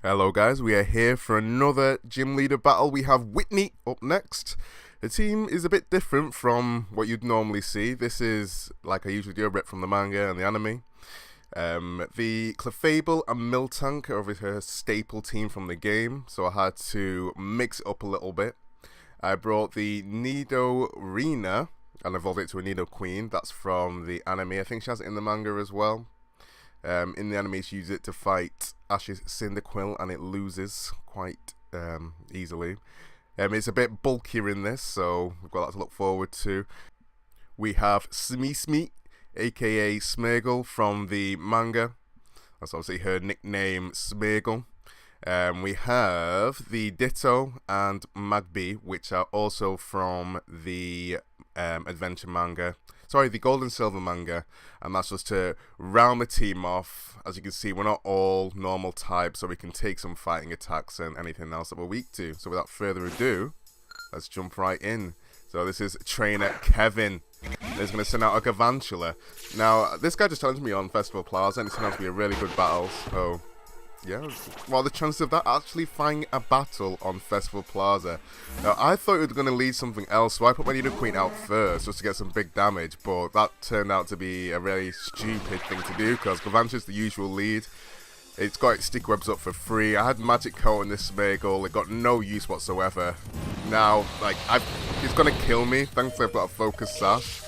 Hello guys, we are here for another gym leader battle. We have Whitney up next. The team is a bit different from what you'd normally see. This is, like I usually do, a rip from the manga and the anime. The Clefable and Miltank are her staple team from the game, so I had to mix it up a little bit. I brought the Nidorina and evolved it to a Nidoqueen. That's from the anime. I think she has it in the manga as well. In the anime, she uses it to fight Ash's Cyndaquil, and it loses quite easily. It's a bit bulkier in this, so we've got that to look forward to. We have Smeesmeet, aka Smeargle, from the manga. That's obviously her nickname, Smeargle. We have the Ditto and Magby, which are also from the adventure manga. Sorry, the Gold and Silver manga, and that's just to round the team off. As you can see, we're not all normal types, so we can take some fighting attacks and anything else that we're weak to. So without further ado, let's jump right in. So this is trainer Kevin. He's going to send out a Galvantula. Now, this guy just challenged me on Festival Plaza, and it turned out to be a really good battle. So, yeah, well, the chances of that actually finding a battle on Festival Plaza. Now, I thought it was going to lead something else, so I put my Nidoqueen out first just to get some big damage, but that turned out to be a really stupid thing to do, because Galvantula's the usual lead. It's got its stick webs up for free. I had Magic Coat in this Smeargle. It got no use whatsoever. Now, like, it's going to kill me. Thankfully, I've got a Focus Sash.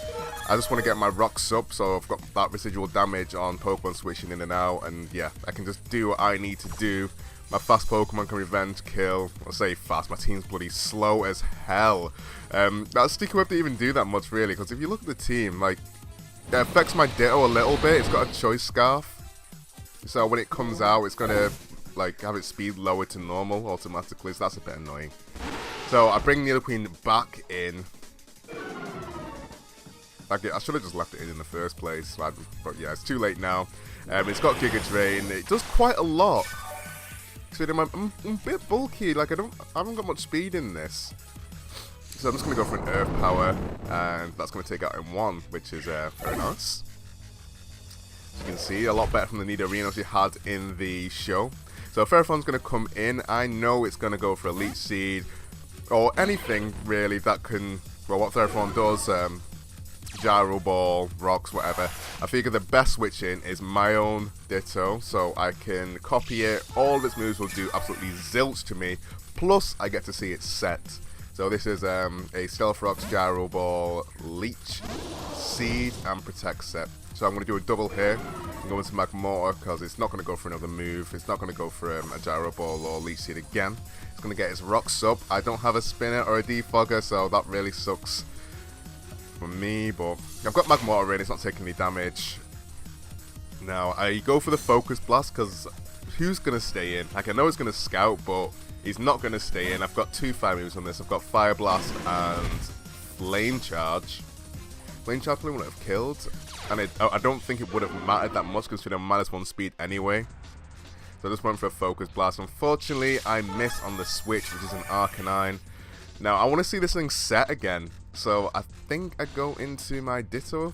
I just want to get my rocks up, so I've got that residual damage on Pokemon switching in and out, and yeah, I can just do what I need to do. My fast Pokemon can revenge kill. I'll say fast, my team's bloody slow as hell. That Sticky Web didn't even do that much, really, because if you look at the team, like, it affects my Ditto a little bit. It's got a Choice Scarf, so when it comes out, it's going to, like, have its speed lowered to normal automatically, so that's a bit annoying. So I bring Nidoqueen back in. I should have just left it in the first place, but yeah, it's too late now. It's got Giga Drain. It does quite a lot. So I'm a bit bulky. Like I haven't got much speed in this. So I'm just gonna go for an Earth Power, and that's gonna take out in one, which is very nice. As you can see, a lot better from the Nidorino she had in the show. So Ferrothorn's gonna come in. I know it's gonna go for Elite Seed or anything really that can. Well, what Ferrothorn does. Gyro Ball, Rocks, whatever. I figure the best switch in is my own Ditto, so I can copy it. All of its moves will do absolutely zilch to me, plus I get to see it set. So this is a Stealth Rocks, Gyro Ball, Leech, Seed, and Protect set. So I'm going to do a double here. I'm going to Magmortar because it's not going to go for another move. It's not going to go for a Gyro Ball or Leech Seed again. It's going to get its Rocks up. I don't have a Spinner or a Defogger, so that really sucks for me, but I've got Magmortar in, it's not taking any damage. Now, I go for the Focus Blast, because who's going to stay in? Like, I know he's going to Scout, but he's not going to stay in. I've got two fire moves on this. I've got Fire Blast and Flame Charge. Flame Charge probably wouldn't have killed, and I don't think it would have mattered that much, because I'm -1 speed anyway. So I just went for a Focus Blast. Unfortunately, I miss on the switch, which is an Arcanine. Now, I want to see this thing set again, so I think I go into my Ditto.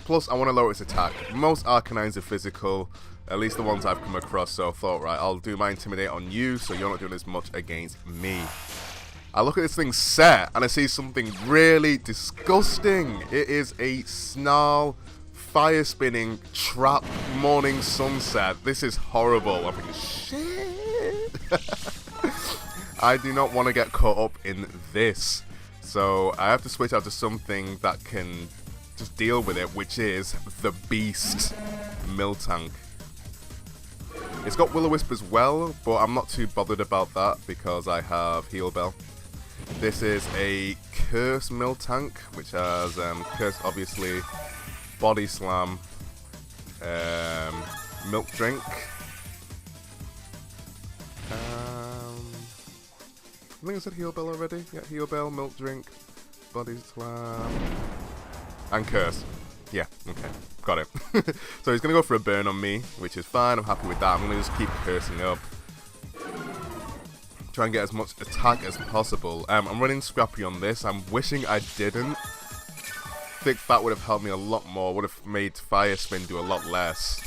Plus, I want to lower its attack. Most Arcanines are physical, at least the ones I've come across, so I thought, right, I'll do my Intimidate on you, so you're not doing as much against me. I look at this thing set, and I see something really disgusting. It is a Snarl, Fire Spinning, Trap, Morning Sunset. This is horrible. I'm thinking, shit. I do not want to get caught up in this. So I have to switch out to something that can just deal with it, which is the Beast Miltank. It's got Will-O-Wisp as well, but I'm not too bothered about that because I have Heal Bell. This is a Curse Miltank, which has Curse obviously, Body Slam, Milk Drink. I think I said Heal Bell already. Yeah, Heal Bell, Milk Drink, Body Slam, and Curse. Yeah, okay, got it. So he's going to go for a burn on me, which is fine. I'm happy with that. I'm going to just keep cursing up. Try and get as much attack as possible. I'm running Scrappy on this. I'm wishing I didn't. Thick Fat would have helped me a lot more. Would have made Fire Spin do a lot less.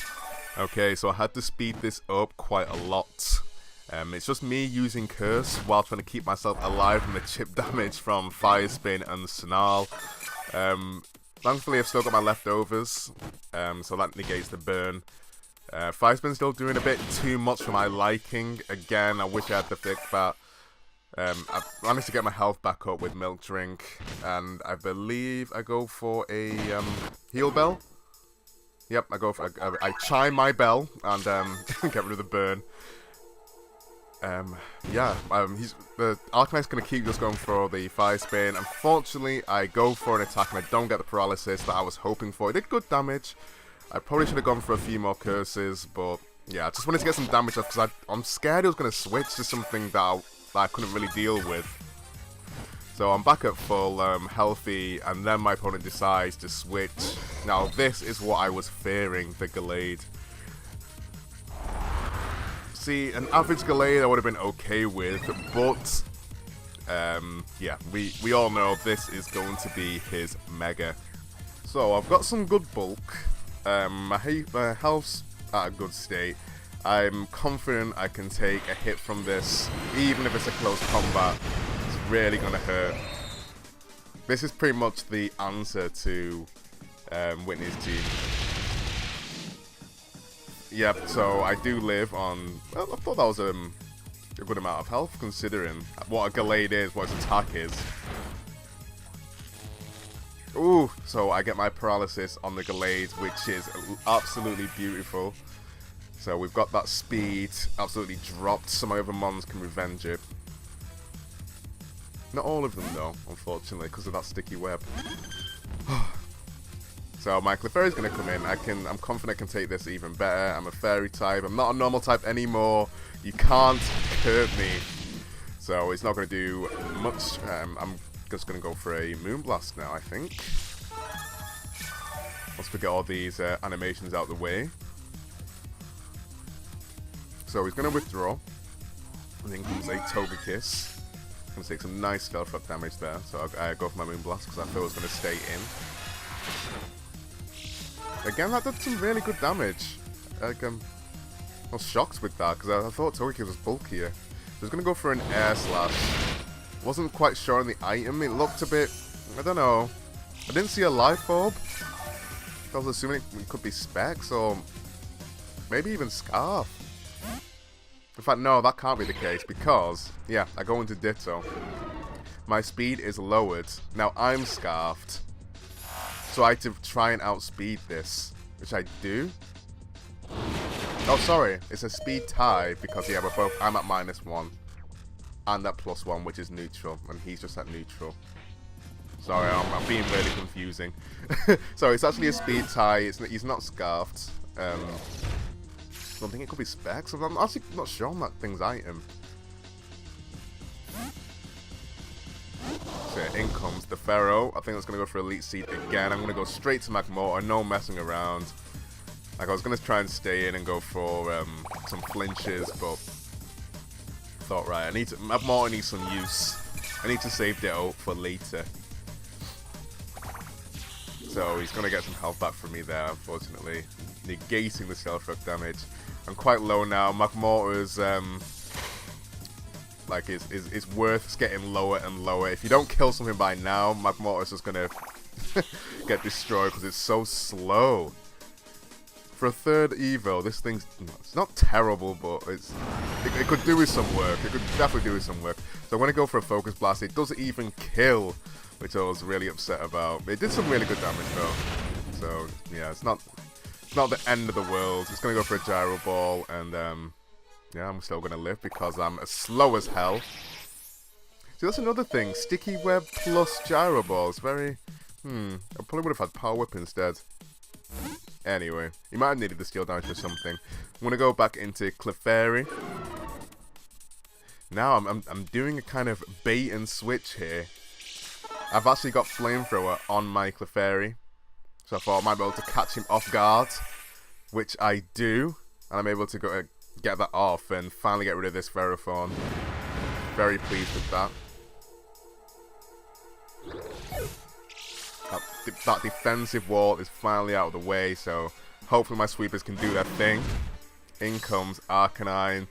Okay, so I had to speed this up quite a lot. It's just me using Curse while trying to keep myself alive from the chip damage from Fire Spin and Snarl. Thankfully, I've still got my leftovers, so that negates the burn. Fire Spin's still doing a bit too much for my liking. Again, I wish I had to fix that. I've managed to get my health back up with Milk Drink, and I believe I go for a heal bell. Yep, I chime my bell and get rid of the burn. The Arcanite's gonna keep just going for the Fire Spin. Unfortunately, I go for an attack and I don't get the paralysis that I was hoping for. It did good damage. I probably should have gone for a few more curses, but yeah, I just wanted to get some damage off because I'm scared it was gonna switch to something that I couldn't really deal with. So I'm back at full, healthy, and then my opponent decides to switch. Now this is what I was fearing, the Gallade. See, an average Gallade I would have been okay with, but yeah, we all know this is going to be his Mega. So I've got some good bulk, my health's at a good state. I'm confident I can take a hit from this, even if it's a close combat. It's really going to hurt. This is pretty much the answer to Whitney's team. Yep, so I do live on... Well, I thought that was a good amount of health, considering what a Gallade is, what its attack is. Ooh, so I get my paralysis on the Gallade, which is absolutely beautiful. So we've got that speed absolutely dropped, so my other mons can revenge it. Not all of them though, unfortunately, because of that sticky web. So my Clefairy's going to come in. I'm confident I can take this even better. I'm a fairy type. I'm not a normal type anymore. You can't hurt me. So it's not going to do much. I'm just going to go for a Moonblast now, I think. Let's get all these animations out of the way. So he's going to withdraw. And then comes a Togekiss. Going to take some nice Stealth Rock damage there. So I go for my Moonblast because I thought it was going to stay in. Again, that did some really good damage. I was shocked with that because I thought Togekiss was bulkier. I was going to go for an Air Slash. Wasn't quite sure on the item. It looked a bit... I don't know. I didn't see a Life Orb. I was assuming it could be Specs or maybe even Scarf. In fact, no, that can't be the case because, yeah, I go into Ditto. My speed is lowered. Now I'm Scarfed. So I had to try and outspeed this, which I do. Oh, sorry, it's a speed tie because, yeah, I'm at -1 and at +1, which is neutral, and he's just at neutral. Sorry, I'm being really confusing. So it's actually a speed tie. He's not Scarfed. I don't think it could be Specs. I'm actually not sure on that thing's item. So in comes the Pharaoh. I think that's going to go for Elite Seed again. I'm going to go straight to Magmortar, no messing around. Like, I was going to try and stay in and go for some flinches, but I thought, right, Magmortar needs some use. I need to save Ditto for later. So he's going to get some health back from me there, unfortunately. Negating the Stealth Rock damage. I'm quite low now. Magmortar's like is worth getting lower and lower. If you don't kill something by now, Magmortar's just gonna get destroyed because it's so slow. For a third Evo, this thing's it's not terrible, but it could do with some work. It could definitely do with some work. So I'm gonna go for a Focus Blast. It doesn't even kill, which I was really upset about. It did some really good damage though. So yeah, it's not the end of the world. It's gonna go for a Gyro Ball, and yeah, I'm still gonna live because I'm as slow as hell. See, that's another thing. Sticky Web plus Gyro Ball is very... I probably would have had Power Whip instead. Anyway, he might have needed the Steel Damage or something. I'm gonna go back into Clefairy. Now I'm doing a kind of bait and switch here. I've actually got Flamethrower on my Clefairy, so I thought I might be able to catch him off guard, which I do, and I'm able to go get that off and finally get rid of this Ferrothorn. Very pleased with that. That defensive wall is finally out of the way, so Hopefully my sweepers can do their thing. In comes Arcanine.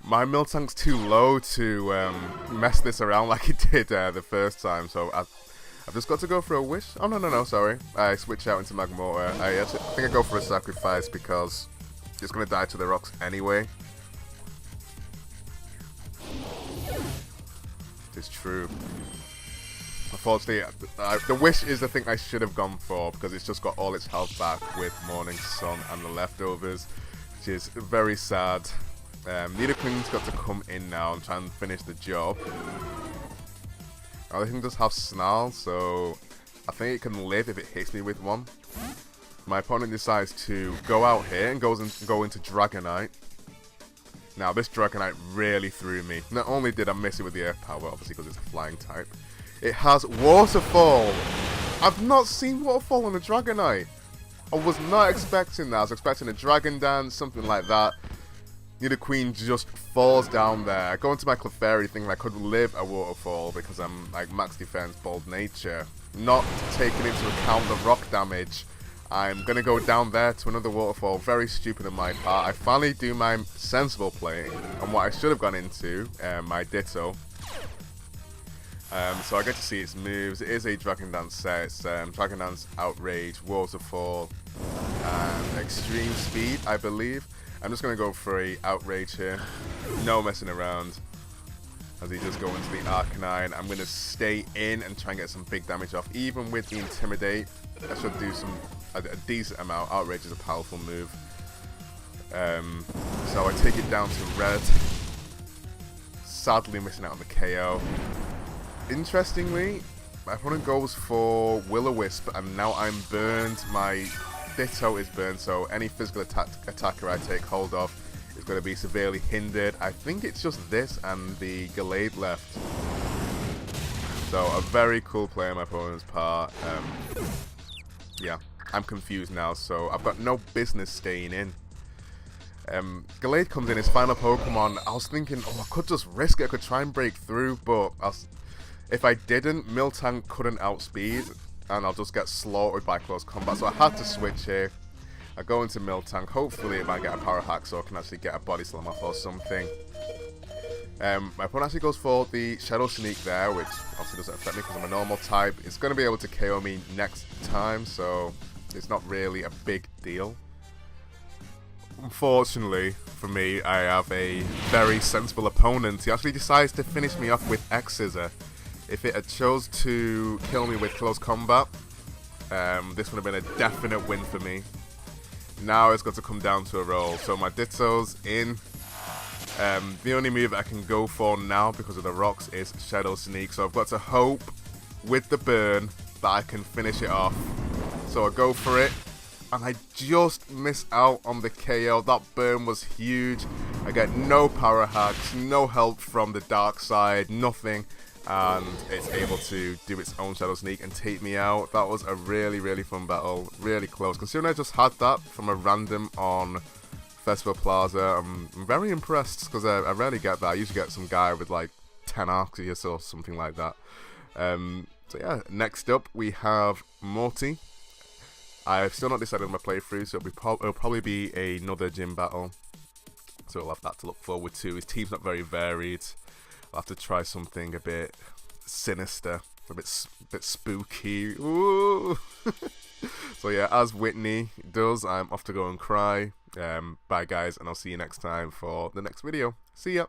My Miltank's too low to mess this around like it did the first time, so I've just got to go for a wish. Oh, no, sorry. I switch out into Magmortar. I think I go for a sacrifice because it's going to die to the rocks anyway. It's true. Unfortunately, the wish is the thing I should have gone for because it's just got all its health back with Morning Sun and the leftovers, which is very sad. Nidoqueen's got to come in now and try and finish the job. I think does have Snarl, so I think it can live if it hits me with one. My opponent decides to go out here and go into Dragonite. Now this Dragonite really threw me. Not only did I miss it with the Earth Power, obviously because it's a flying type, it has Waterfall. I've not seen Waterfall on a Dragonite. I was not expecting that. I was expecting a Dragon Dance, something like that. Nidoqueen just falls down there. I go into my Clefairy thinking I could live a Waterfall because I'm like max defense, bold nature. Not taking into account the rock damage. I'm going to go down there to another Waterfall. Very stupid on my part. I finally do my sensible play and what I should have gone into, my Ditto. So I get to see its moves. It is a Dragon Dance set. It's Dragon Dance, Outrage, Waterfall, and Extreme Speed, I believe. I'm just going to go for a Outrage here. No messing around. As he just go into the Arcanine. I'm going to stay in and try and get some big damage off. Even with the Intimidate, I should do a decent amount. Outrage is a powerful move. So I take it down to red. Sadly missing out on the KO. Interestingly, my opponent goes for Will-O-Wisp and now I'm burned. My Ditto is burned, so any physical attacker I take hold of is going to be severely hindered. I think it's just this and the Gallade left. So a very cool play on my opponent's part. Yeah, I'm confused now, so I've got no business staying in. Gallade comes in, his final Pokemon. I was thinking, oh, I could just risk it, I could try and break through, but if I didn't, Miltank couldn't outspeed, and I'll just get slaughtered by close combat, so I had to switch here. I go into Miltank, hopefully it might get a power hack so I can actually get a body slam off or something. My opponent actually goes for the Shadow Sneak there, which obviously doesn't affect me because I'm a normal type. It's going to be able to KO me next time, so it's not really a big deal. Unfortunately for me, I have a very sensible opponent. He actually decides to finish me off with X-Scissor. If it had chose to kill me with close combat, this would have been a definite win for me. Now it's got to come down to a roll. So my Ditto's in. The only move I can go for now because of the rocks is Shadow Sneak. So I've got to hope with the burn that I can finish it off. So I go for it. And I just miss out on the KO. That burn was huge. I get no power hacks, no help from the dark side, nothing. And it's able to do its own Shadow Sneak and take me out. That was a really, really fun battle. Really close. Considering I just had that from a random on Festival Plaza, I'm very impressed because I rarely get that. I usually get some guy with like 10 Arceus or something like that. So yeah, next up we have Morty. I've still not decided on my playthrough, so it'll probably be another gym battle. So we'll have that to look forward to. His team's not very varied. I'll have to try something a bit sinister, a bit spooky. Ooh. So yeah, as Whitney does, I'm off to go and cry. Bye guys, and I'll see you next time for the next video. See ya!